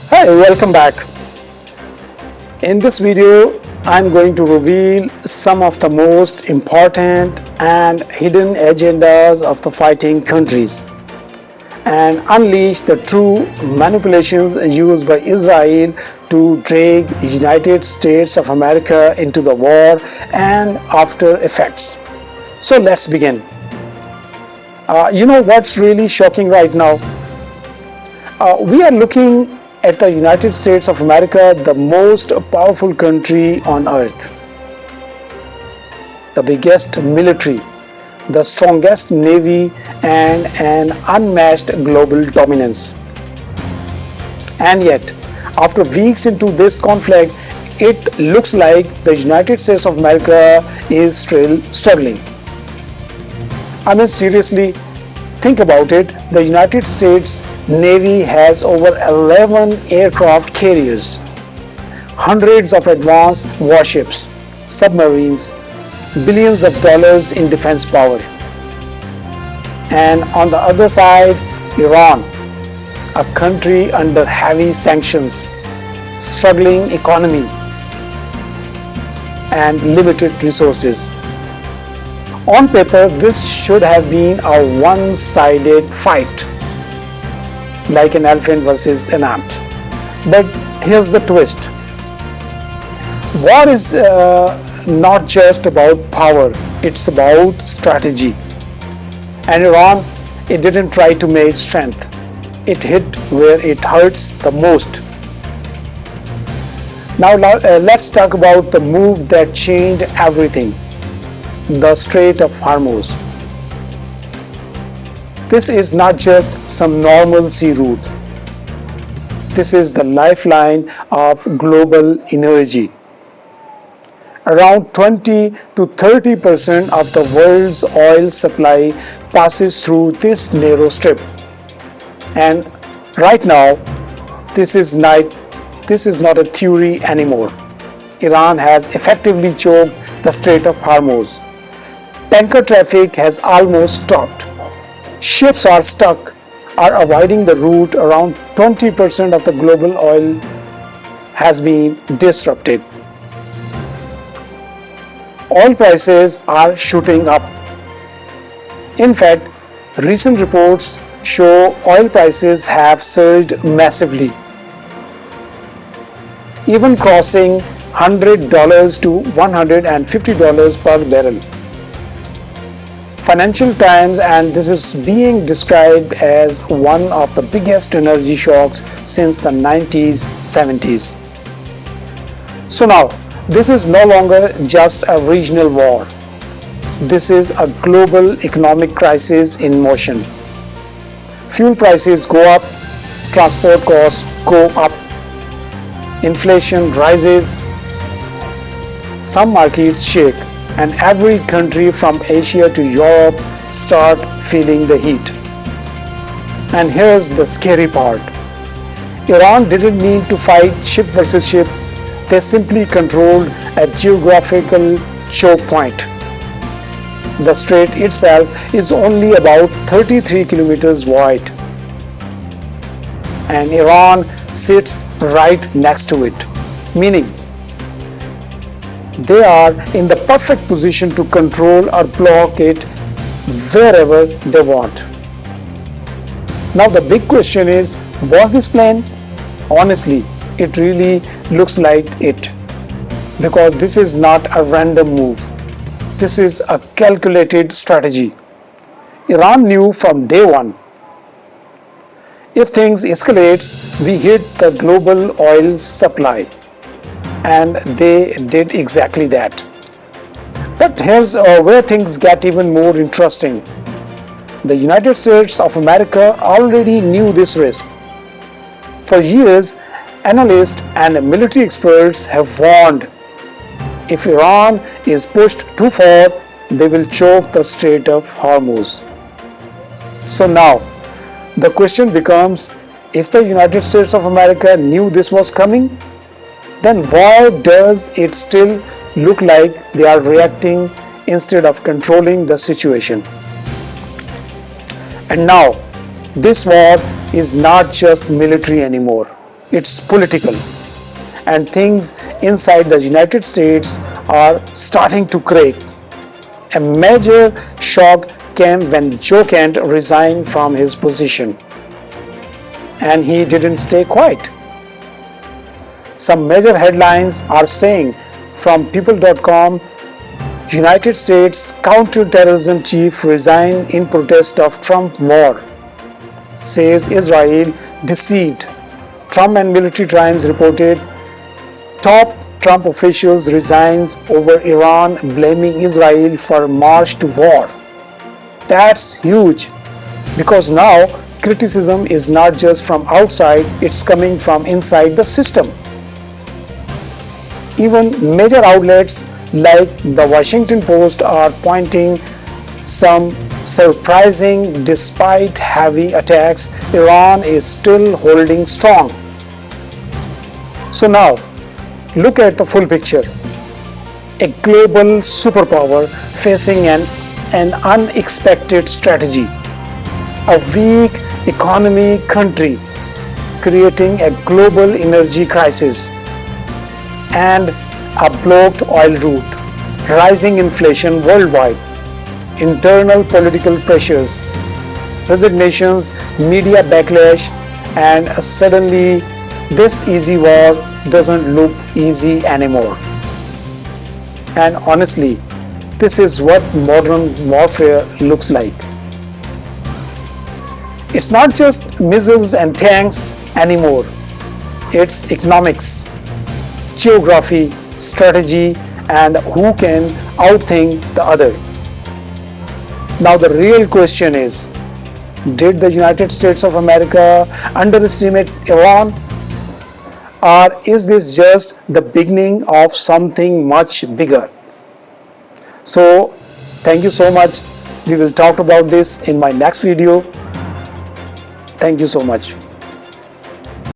Hi, welcome back. In this video, I'm going to reveal some of the most important and hidden agendas of the fighting countries and unleash the true manipulations used by Israel to drag United States of America into the war and after effects. So let's begin. You know what's really shocking right now? We are looking at the United States of America, the most powerful country on earth, the biggest military, the strongest navy, and an unmatched global dominance. And yet, after weeks into this conflict, it looks like the United States of America is still struggling. I mean, seriously, think about it. The United States Navy has over 11 aircraft carriers, hundreds of advanced warships, submarines, billions of dollars in defense power. And on the other side, Iran, a country under heavy sanctions, struggling economy, and limited resources. On paper, this should have been a one-sided fight, like an elephant versus an ant. But here's the twist. War is not just about power, it's about strategy. And Iran, it didn't try to make strength. It hit where it hurts the most. Now let's talk about the move that changed everything. The Strait of Hormuz. This is not just some normal sea route. This is the lifeline of global energy. Around 20 to 30% of the world's oil supply passes through this narrow strip. And right now, this is not a theory anymore. Iran has effectively choked the Strait of Hormuz. Tanker traffic has almost stopped. Ships are stuck, are avoiding the route. Around 20% of the global oil has been disrupted. Oil prices are shooting up. In fact, recent reports show oil prices have surged massively, even crossing $100 to $150 per barrel. Financial Times, and this is being described as one of the biggest energy shocks since the 90s, 70s. So now, this is no longer just a regional war. This is a global economic crisis in motion. Fuel prices go up, transport costs go up, inflation rises, some markets shake, and every country from Asia to Europe start feeling the heat. And here's the scary part. Iran didn't need to fight ship versus ship. They simply controlled a geographical choke point. The strait itself is only about 33 kilometers wide, and Iran sits right next to it, meaning they are in the perfect position to control or block it wherever they want. Now the big question is, was this planned? Honestly, it really looks like it, because this is not a random move. This is a calculated strategy. Iran knew from day one, if things escalates, we hit the global oil supply. And they did exactly that. But here's where things get even more interesting. The United States of America already knew this risk. For years, analysts and military experts have warned, if Iran is pushed too far, they will choke the Strait of Hormuz. So now, the question becomes, if the United States of America knew this was coming, then why does it still look like they are reacting instead of controlling the situation? And now, this war is not just military anymore. it's political. And things inside the United States are starting to crack. A major shock came when Joe Kent resigned from his position. And he didn't stay quiet. Some major headlines are saying from people.com, United States counterterrorism chief resigned in protest of Trump war. Says Israel deceived. Trump and military times reported top Trump officials resigns over Iran blaming Israel for march to war. That's huge because now criticism is not just from outside, it's coming from inside the system. Even major outlets like the Washington Post are pointing some surprising despite heavy attacks, Iran is still holding strong. So now, look at the full picture. A global superpower facing an unexpected strategy. A weak economy country creating a global energy crisis. And a blocked oil route, rising inflation worldwide, internal political pressures, resignations, media backlash, and suddenly this easy war doesn't look easy anymore. And honestly, this is what modern warfare looks like. It's not just missiles and tanks anymore. It's economics, geography, strategy, and who can outthink the other. Now the real question is, did the United States of America underestimate Iran? Or is this just the beginning of something much bigger? So thank you so much. We will talk about this in my next video. Thank you so much.